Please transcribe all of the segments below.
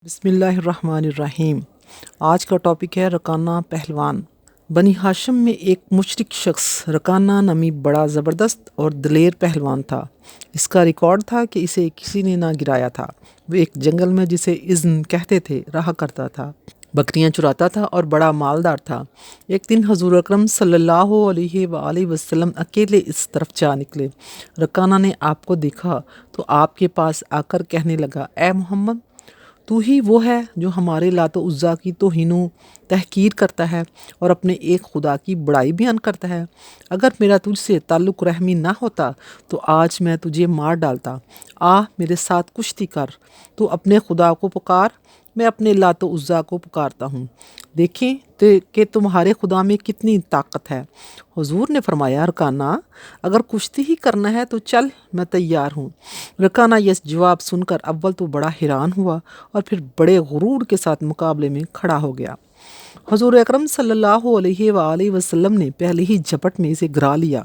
بسم اللہ الرحمن الرحیم۔ آج کا ٹاپک ہے رکانہ پہلوان۔ بنی ہاشم میں ایک مشرک شخص رکانہ نامی بڑا زبردست اور دلیر پہلوان تھا۔ اس کا ریکارڈ تھا کہ اسے کسی نے نہ گرایا تھا۔ وہ ایک جنگل میں جسے اذن کہتے تھے رہا کرتا تھا، بکریاں چراتا تھا اور بڑا مالدار تھا۔ ایک دن حضور اکرم صلی اللہ علیہ وآلہ وسلم اکیلے اس طرف جا نکلے۔ رکانہ نے آپ کو دیکھا تو آپ کے پاس آ کر کہنے لگا، اے محمد، تو ہی وہ ہے جو ہمارے لات و عزیٰ کی توہین و تحقیر کرتا ہے اور اپنے ایک خدا کی بڑائی بیان کرتا ہے۔ اگر میرا تجھ سے تعلق رحمی نہ ہوتا تو آج میں تجھے مار ڈالتا۔ میرے ساتھ کشتی کر، تو اپنے خدا کو پکار، میں اپنے لات و عزیٰ کو پکارتا ہوں، دیکھیں کہ تمہارے خدا میں کتنی طاقت ہے۔ حضور نے فرمایا، رکانہ، اگر کشتی ہی کرنا ہے تو چل، میں تیار ہوں۔ رکانہ یہ جواب سن کر اول تو بڑا حیران ہوا اور پھر بڑے غرور کے ساتھ مقابلے میں کھڑا ہو گیا۔ حضور اکرم صلی اللہ علیہ وآلہ وسلم نے پہلے ہی جھپٹ میں اسے گرا لیا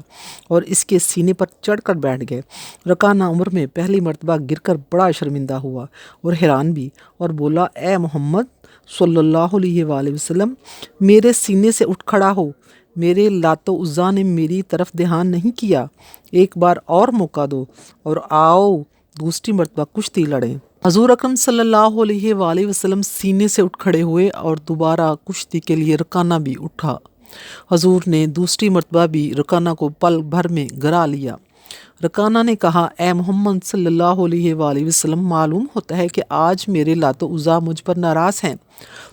اور اس کے سینے پر چڑھ کر بیٹھ گئے۔ رکانہ عمر میں پہلی مرتبہ گر کر بڑا شرمندہ ہوا اور حیران بھی، اور بولا، اے محمد صلی اللہ علیہ وآلہ وسلم، میرے سینے سے اٹھ کھڑا ہو، میرے لات و عزیٰ نے میری طرف دھیان نہیں کیا، ایک بار اور موقع دو اور آؤ دوسری مرتبہ کشتی لڑیں۔ حضور اکرم صلی اللہ علیہ وآلہ وسلم سینے سے اٹھ کھڑے ہوئے اور دوبارہ کشتی کے لیے رکانہ بھی اٹھا۔ حضور نے دوسری مرتبہ بھی رکانہ کو پل بھر میں گرا لیا۔ رکانہ نے کہا، اے محمد صلی اللہ علیہ وآلہ وسلم، معلوم ہوتا ہے کہ آج میرے لات و عزیٰ مجھ پر ناراض ہیں،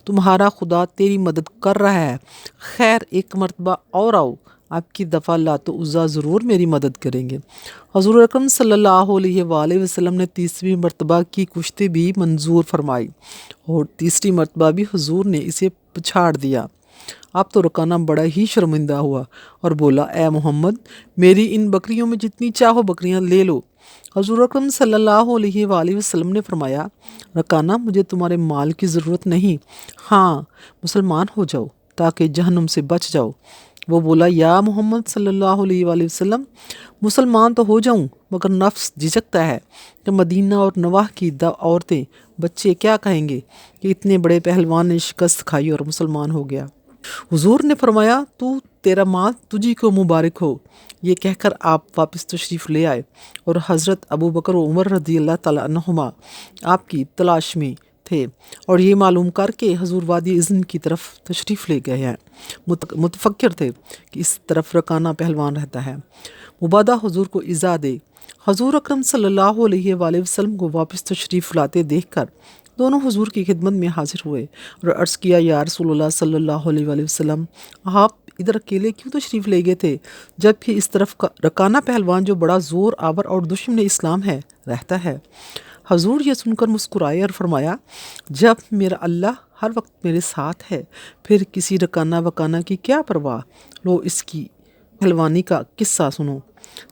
تمہارا خدا تیری مدد کر رہا ہے، خیر ایک مرتبہ اور آؤ، آپ کی دفعہ لات و عزیٰ ضرور میری مدد کریں گے۔ حضور اکرم صلی اللہ علیہ وآلہ وسلم نے تیسری مرتبہ کی کشتی بھی منظور فرمائی اور تیسری مرتبہ بھی حضور نے اسے پچھاڑ دیا۔ اب تو رکانہ بڑا ہی شرمندہ ہوا اور بولا، اے محمد، میری ان بکریوں میں جتنی چاہو بکریاں لے لو۔ حضور اکرم صلی اللہ علیہ وآلہ وسلم نے فرمایا، رکانہ، مجھے تمہارے مال کی ضرورت نہیں، ہاں مسلمان ہو جاؤ تاکہ جہنم سے بچ جاؤ۔ وہ بولا، یا محمد صلی اللہ علیہ وآلہ وسلم، مسلمان تو ہو جاؤں مگر نفس جھجکتا ہے کہ مدینہ اور نواح کی عورتیں بچے کیا کہیں گے کہ اتنے بڑے پہلوان نے شکست کھائی اور مسلمان ہو گیا۔ حضور نے فرمایا، تیرا مال تجھی کو مبارک ہو۔ یہ کہہ کر آپ واپس تشریف لے آئے اور حضرت ابو بکر و عمر رضی اللہ تعالیٰ عنہما آپ کی تلاش میں تھے اور یہ معلوم کر کے حضور وادی اذن کی طرف تشریف لے گئے ہیں۔ متفکر تھے کہ اس طرف رکانہ پہلوان رہتا ہے، مبادا حضور کو ایذا دے۔ حضور اکرم صلی اللہ علیہ وآلہ وسلم کو واپس تشریف لاتے دیکھ کر دونوں حضور کی خدمت میں حاضر ہوئے اور عرض کیا، یا رسول اللہ صلی اللہ علیہ وآلہ وسلم، آپ ادھر اکیلے کیوں تشریف لے گئے تھے جب کہ اس طرف رکانہ پہلوان جو بڑا زور آور اور دشمن اسلام ہے رہتا ہے؟ حضور یہ سن کر مسکرائے اور فرمایا، جب میرا اللہ ہر وقت میرے ساتھ ہے پھر کسی رکانہ وکانہ کی کیا پرواہ، لو اس کی پہلوانی کا قصہ سنو۔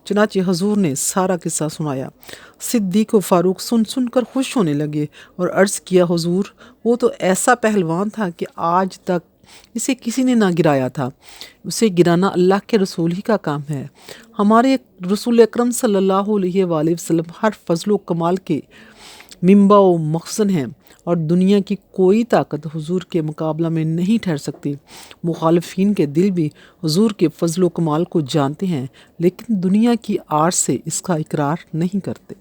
چنانچہ حضور نے سارا قصہ سنایا۔ صدیق و فاروق سن کر خوش ہونے لگے اور عرض کیا، حضور، وہ تو ایسا پہلوان تھا کہ آج تک اسے کسی نے نہ گرایا تھا، اسے گرانا اللہ کے رسول ہی کا کام ہے۔ ہمارے رسول اکرم صلی اللہ علیہ وآلہ وسلم ہر فضل و کمال کے منبع و مخزن ہیں اور دنیا کی کوئی طاقت حضور کے مقابلہ میں نہیں ٹھہر سکتی۔ مخالفین کے دل بھی حضور کے فضل و کمال کو جانتے ہیں لیکن دنیا کی آڑ سے اس کا اقرار نہیں کرتے۔